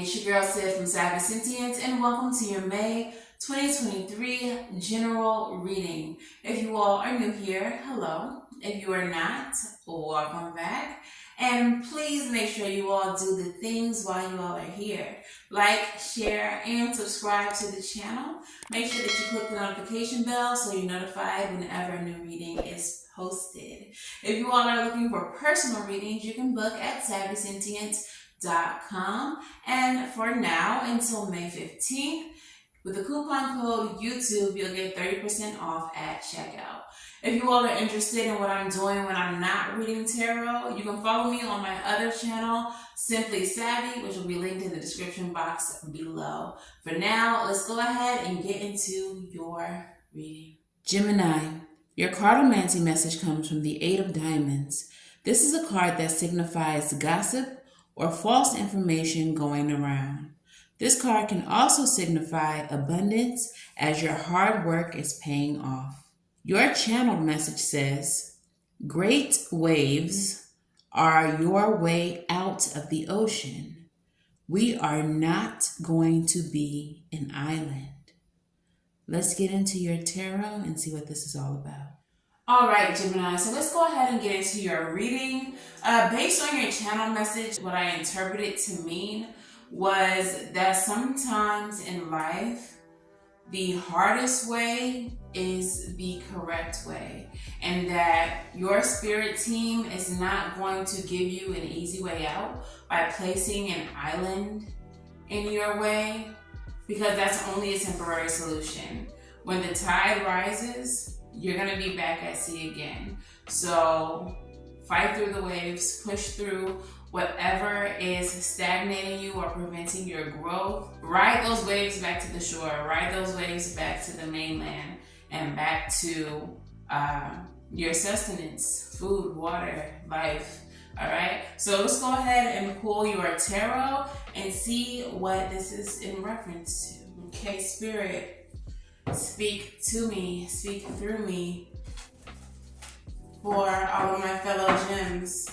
It's your girl Sid from Savy, Sentient, and welcome to your May 2023 general reading. If you all are new here, hello. If you are not, welcome back. And please make sure you all do the things while you all are here. Like, share, and subscribe to the channel. Make sure that you click the notification bell so you're notified whenever a new reading is posted. If you all are looking for personal readings, you can book at SavySentient.com. And for now, until May 15th, with the coupon code YouTube, you'll get 30% off at checkout. If you all are interested in what I'm doing when I'm not reading tarot, you can follow me on my other channel, Simply Savy, which will be linked in the description box below. For now, let's go ahead and get into your reading. Gemini, your cardomancy message comes from the Eight of Diamonds. This is a card that signifies gossip or false information going around. This card can also signify abundance as your hard work is paying off. Your channeled message says, great waves are your way out of the ocean. We are not going to be an island. Let's get into your tarot and see what this is all about. All right, Gemini, so let's go ahead and get into your reading. Based on your channel message, what I interpreted to mean was that sometimes in life, the hardest way is the correct way, and that your spirit team is not going to give you an easy way out by placing an island in your way, because that's only a temporary solution. When the tide rises, you're going to be back at sea again. So fight through the waves, push through whatever is stagnating you or preventing your growth. Ride those waves back to the shore, ride those waves back to the mainland and back to your sustenance, food, water, life. All right, so let's go ahead and pull your tarot and see what this is in reference to. Okay, Spirit, speak to me, speak through me for all of my fellow gems.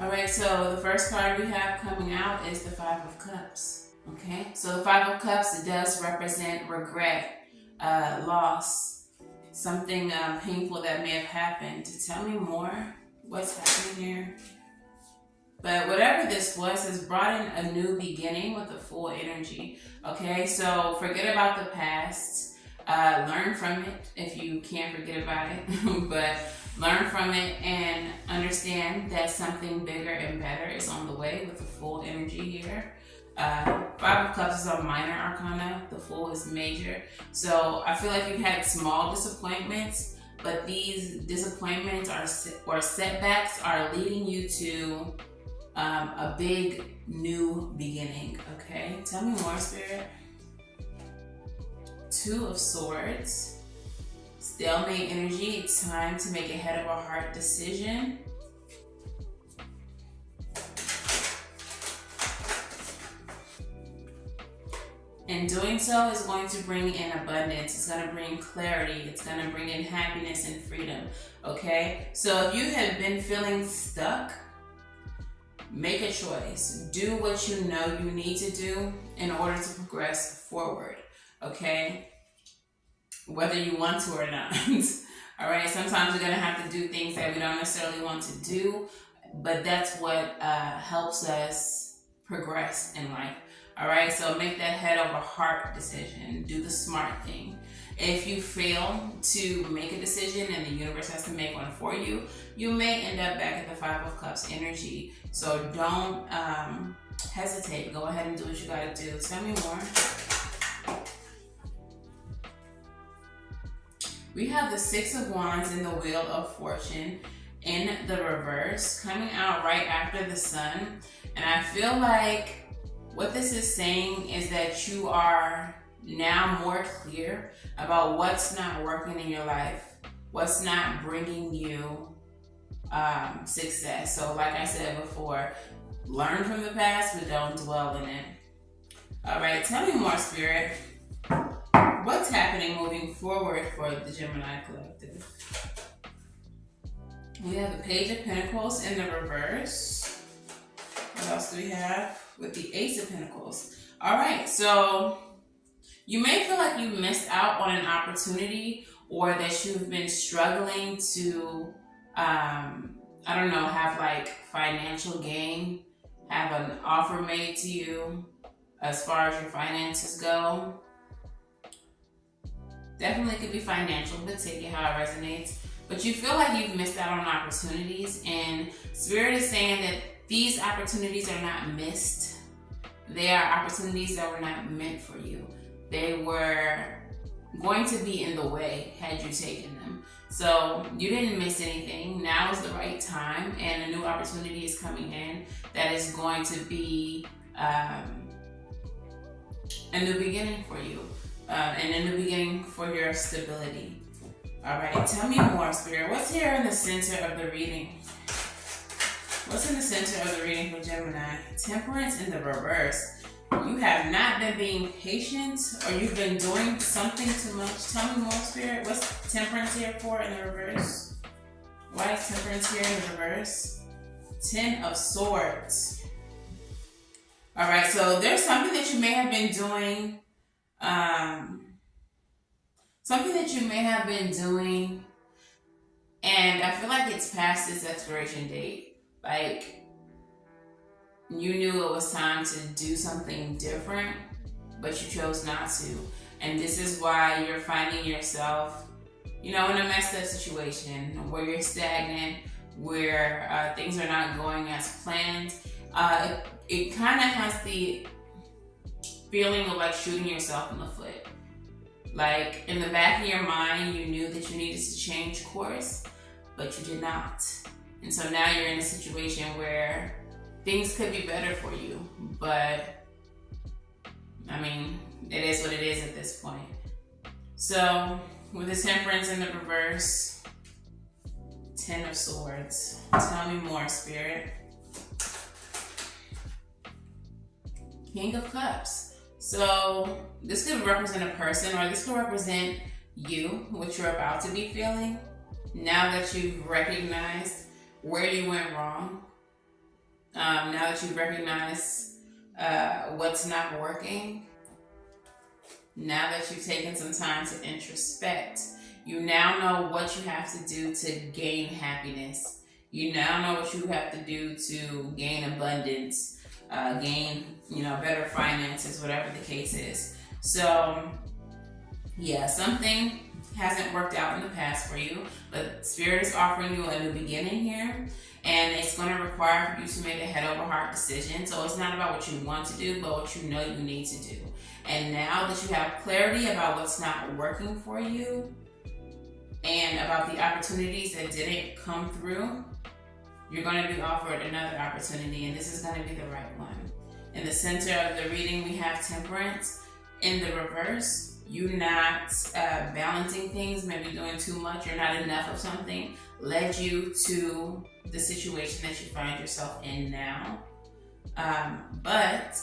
All right, so the first card we have coming out is the Five of Cups. Okay, so the Five of Cups, it does represent regret, loss, something painful that may have happened. Tell me more. What's happening here? But whatever this was has brought in a new beginning with a full energy. Okay, so forget about the past. Learn from it if you can't forget about it, but learn from it and understand that something bigger and better is on the way with the full energy here. Five of Cups is a minor arcana, the Fool is major. So I feel like you've had small disappointments, but these disappointments or setbacks are leading you to a big new beginning, okay? Tell me more, Spirit. Two of Swords. Stalemate energy, it's time to make a head of a heart decision. And doing so is going to bring in abundance. It's going to bring clarity. It's going to bring in happiness and freedom. Okay? So if you have been feeling stuck, make a choice. Do what you know you need to do in order to progress forward. Okay? Whether you want to or not. All right? Sometimes we're going to have to do things that we don't necessarily want to do, but that's what helps us progress in life. All right, so make that head over heart decision. Do the smart thing. If you fail to make a decision and the universe has to make one for you, you may end up back at the Five of Cups energy. So don't hesitate. Go ahead and do what you gotta do. Tell me more. We have the Six of Wands in the Wheel of Fortune in the reverse, coming out right after the Sun. And I feel like what this is saying is that you are now more clear about what's not working in your life, what's not bringing you success. So like I said before, learn from the past, but don't dwell in it. All right, tell me more, Spirit. What's happening moving forward for the Gemini collective? We have the Page of Pentacles in the reverse. What else do we have with the Ace of Pentacles? All right, so you may feel like you missed out on an opportunity, or that you've been struggling to, have like financial gain, have an offer made to you as far as your finances go. Definitely could be financial, but take it how it resonates. But you feel like you've missed out on opportunities, and Spirit is saying that these opportunities are not missed. They are opportunities that were not meant for you. They were going to be in the way had you taken them. So you didn't miss anything. Now is the right time, and a new opportunity is coming in that is going to be a new beginning for you, and a new beginning for your stability. All right, tell me more, Spirit. What's here in the center of the reading? What's in the center of the reading for Gemini? Temperance in the reverse. You have not been being patient, or you've been doing something too much. Tell me more, Spirit. What's Temperance here for in the reverse? Why is Temperance here in the reverse? 10 of Swords. All right, so there's something that you may have been doing. And I feel like it's past its expiration date. Like, you knew it was time to do something different, but you chose not to. And this is why you're finding yourself, in a messed up situation where you're stagnant, where things are not going as planned. It kind of has the feeling of like shooting yourself in the foot. Like, in the back of your mind, you knew that you needed to change course, but you did not. And so now you're in a situation where things could be better for you, but it is what it is at this point. So with the Temperance in the reverse, 10 of Swords. Tell me more, Spirit. King of Cups. So this could represent a person, or this could represent you, what you're about to be feeling. Now that you've recognized where you went wrong, now that you've recognized what's not working, now that you've taken some time to introspect, you now know what you have to do to gain happiness. You now know what you have to do to gain abundance, gain, better finances, whatever the case is. So, yeah, something hasn't worked out in the past for you, but Spirit is offering you a new beginning here, and it's going to require for you to make a head over heart decision. So it's not about what you want to do, but what you know you need to do. And now that you have clarity about what's not working for you, and about the opportunities that didn't come through, you're going to be offered another opportunity, and this is going to be the right one. In the center of the reading, we have Temperance. In the reverse, you not balancing things, maybe doing too much or not enough of something, led you to the situation that you find yourself in now. But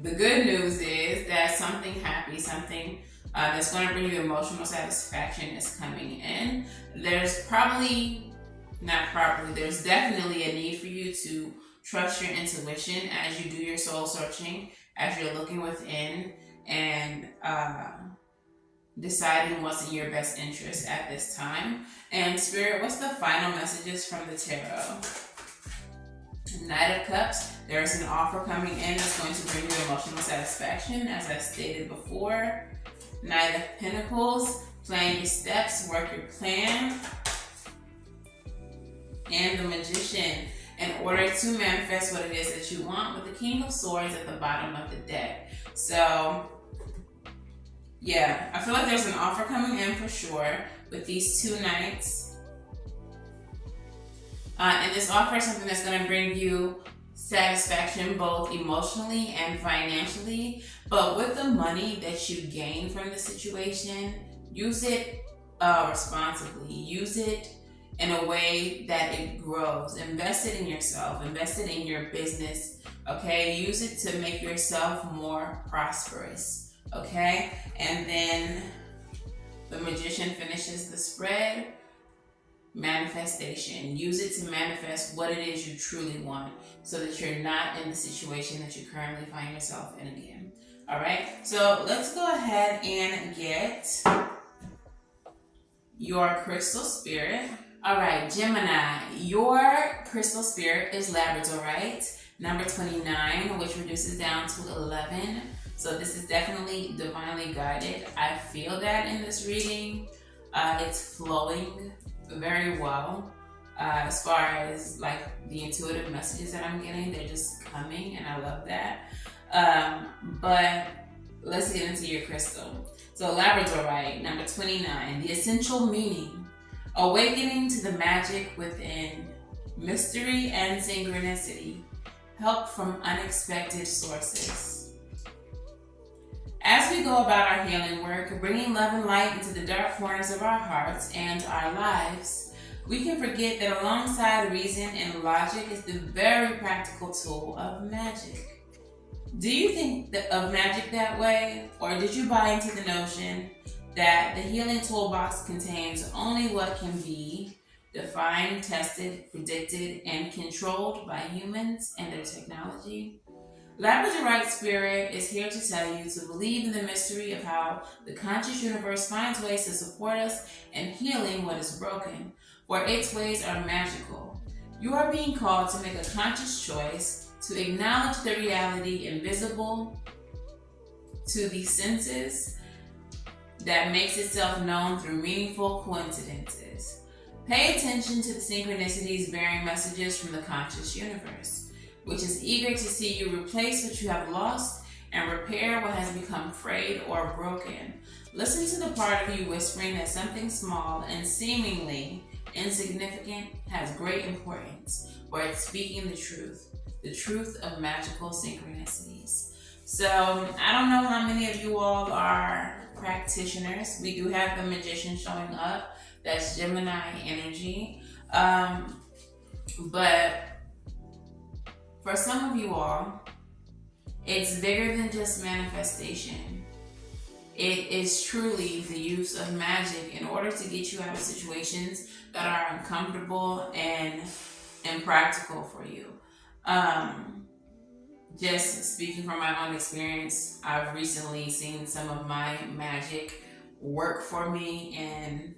the good news is that something happy, something that's going to bring you emotional satisfaction is coming in. There's there's definitely a need for you to trust your intuition as you do your soul searching, as you're looking within and deciding what's in your best interest at this time. And Spirit, what's the final messages from the tarot? Knight of Cups. There's an offer coming in that's going to bring you emotional satisfaction, as I stated before. Knight of Pentacles. Plan your steps, work your plan. And the Magician. In order to manifest what it is that you want, with the King of Swords at the bottom of the deck. So, yeah, I feel like there's an offer coming in for sure with these two knights. And this offer is something that's going to bring you satisfaction both emotionally and financially. But with the money that you gain from the situation, use it responsibly. Use it in a way that it grows. Invest it in yourself. Invest it in your business. Okay? Use it to make yourself more prosperous. Okay? And then the Magician finishes the spread. manifestation. Use it to manifest what it is you truly want so that you're not in the situation that you currently find yourself in again. All right, so let's go ahead and get your crystal spirit. All right, Gemini, your crystal spirit is Labradorite, number 29, which reduces down to 11. So this is definitely divinely guided. I feel that in this reading. It's flowing very well. As far as like the intuitive messages that I'm getting, they're just coming, and I love that. But let's get into your crystal. So Labradorite, number 29, the essential meaning. Awakening to the magic within, mystery and synchronicity, help from unexpected sources. As we go about our healing work, bringing love and light into the dark corners of our hearts and our lives, we can forget that alongside reason and logic is the very practical tool of magic. Do you think of magic that way, or did you buy into the notion that the healing toolbox contains only what can be defined, tested, predicted, and controlled by humans and their technology? Labradorite Spirit is here to tell you to believe in the mystery of how the conscious universe finds ways to support us in healing what is broken, for its ways are magical. You are being called to make a conscious choice to acknowledge the reality invisible to the senses that makes itself known through meaningful coincidences. Pay attention to the synchronicities bearing messages from the conscious universe, which is eager to see you replace what you have lost and repair what has become frayed or broken. Listen to the part of you whispering that something small and seemingly insignificant has great importance, for it's speaking the truth of magical synchronicities. So I don't know how many of you all are practitioners. We do have the magician showing up. That's Gemini energy. But for some of you all, it's bigger than just manifestation. It is truly the use of magic in order to get you out of situations that are uncomfortable and impractical for you. Just speaking from my own experience, I've recently seen some of my magic work for me, and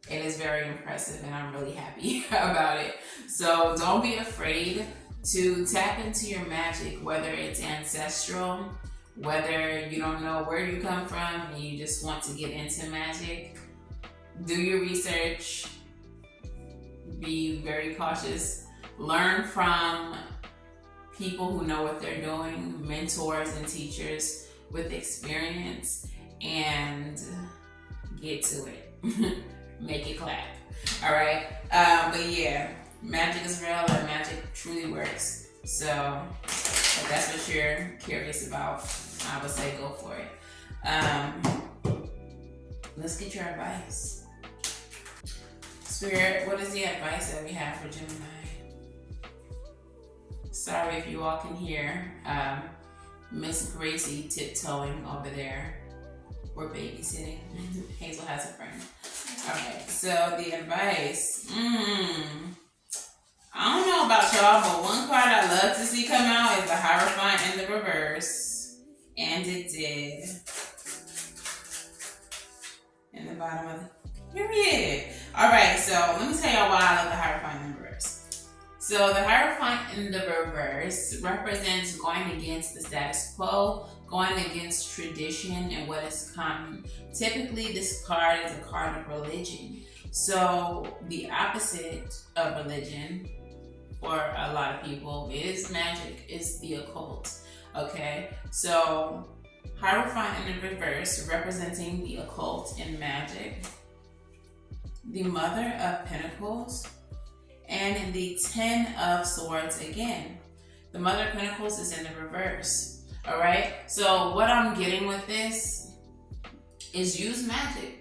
it is very impressive, and I'm really happy about it. So don't be afraid to tap into your magic, whether it's ancestral, whether you don't know where you come from and you just want to get into magic. Do your research, be very cautious, learn from people who know what they're doing, mentors and teachers with experience, and get to it. Make it clap. All right. But yeah, magic is real and magic truly works. So if that's what you're curious about, I would say go for it. Let's get your advice. Spirit, what is the advice that we have for Gemini? Sorry if you all can hear Miss Gracie tiptoeing over there. We're babysitting. Hazel has a friend. Alright, so the advice. I don't know about y'all, but one card I love to see come out is the Hierophant in the reverse. And it did. In the bottom of the period. Alright, so let me tell y'all why I love the Hierophant in the reverse. So the Hierophant in the reverse represents going against the status quo, going against tradition and what is common. Typically, this card is a card of religion. So the opposite of religion for a lot of people is magic, is the occult. Okay, so Hierophant in the reverse representing the occult and magic, the Mother of Pentacles, and the Ten of Swords again. The Mother of Pentacles is in the reverse. All right. So what I'm getting with this is use magic.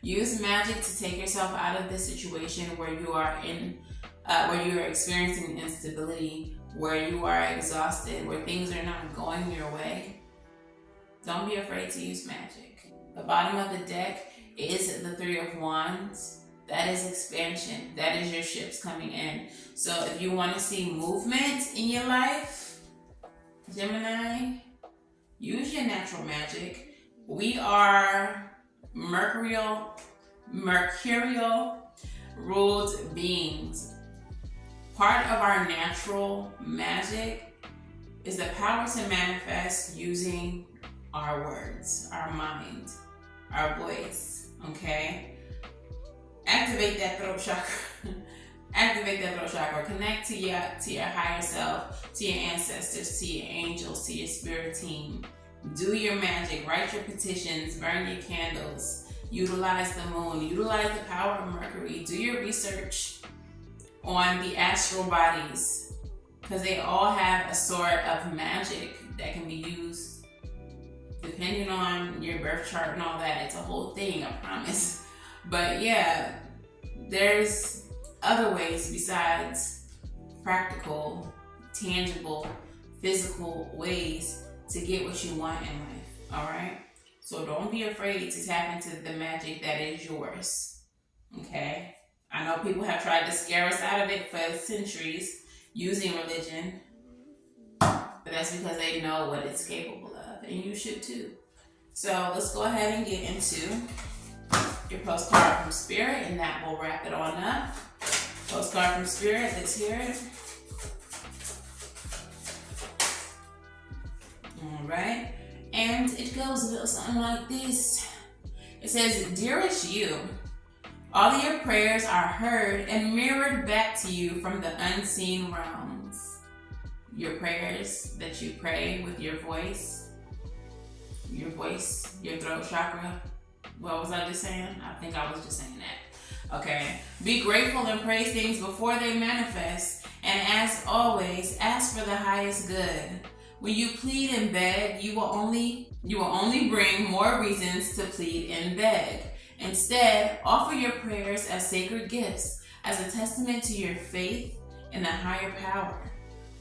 Use magic to take yourself out of this situation where you are where you are experiencing instability, where you are exhausted, where things are not going your way. Don't be afraid to use magic. The bottom of the deck is the Three of Wands. That is expansion. That is your ships coming in. So if you want to see movement in your life, Gemini, use your natural magic. We are mercurial ruled beings. Part of our natural magic is the power to manifest using our words, our mind, our voice, okay? Activate that throat chakra. Activate that throat chakra. Connect to your higher self, to your ancestors, to your angels, to your spirit team. Do your magic. Write your petitions. Burn your candles. Utilize the moon. Utilize the power of Mercury. Do your research on the astral bodies, because they all have a sort of magic that can be used depending on your birth chart and all that. It's a whole thing, I promise. But yeah, there's other ways besides practical, tangible, physical ways to get what you want in life, all right? So don't be afraid to tap into the magic that is yours, okay? I know people have tried to scare us out of it for centuries using religion, but that's because they know what it's capable of, and you should too. So let's go ahead and get into your postcard from Spirit, and that will wrap it on up. Postcard from Spirit, let's hear it. All right, and it goes a little something like this. It says, "Dearest you, all of your prayers are heard and mirrored back to you from the unseen realms." Your prayers that you pray with your voice, your throat chakra. What was I just saying? I think I was just saying that. Okay. Be grateful and praise things before they manifest. And as always, ask for the highest good. When you plead and beg, you will only bring more reasons to plead and beg. Instead, offer your prayers as sacred gifts, as a testament to your faith in the higher power.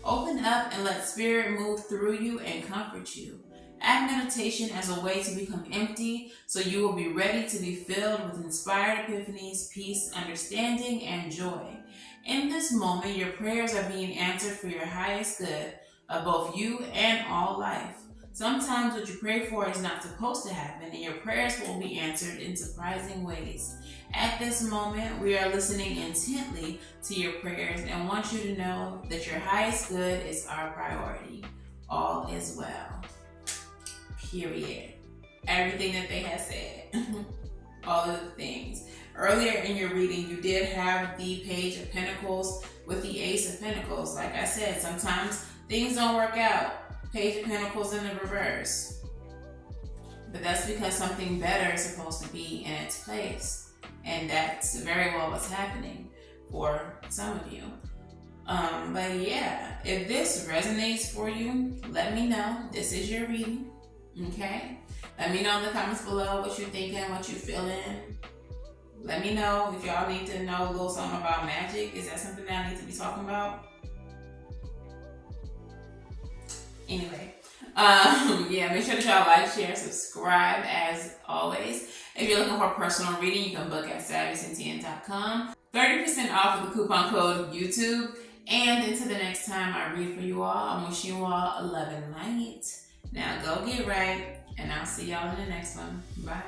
Open up and let Spirit move through you and comfort you. Add meditation as a way to become empty, so you will be ready to be filled with inspired epiphanies, peace, understanding, and joy. In this moment, your prayers are being answered for your highest good of both you and all life. Sometimes what you pray for is not supposed to happen, and your prayers will be answered in surprising ways. At this moment, we are listening intently to your prayers and want you to know that your highest good is our priority. All is well. Period. Everything that they have said. All of the things. Earlier in your reading, you did have the Page of Pentacles with the Ace of Pentacles. Like I said, sometimes things don't work out. Page of Pentacles in the reverse. But that's because something better is supposed to be in its place. And that's very well what's happening for some of you. But yeah, if this resonates for you, let me know. This is your reading. Okay? Let me know in the comments below what you're thinking, what you're feeling. Let me know if y'all need to know a little something about magic. Is that something that I need to be talking about? Anyway, yeah, make sure that y'all like, share, subscribe as always. If you're looking for a personal reading, you can book at SavySentient.com. 30% off with the coupon code YouTube. And until the next time I read for you all, I'm wishing you all a love and light. Now go get right, and I'll see y'all in the next one. Bye.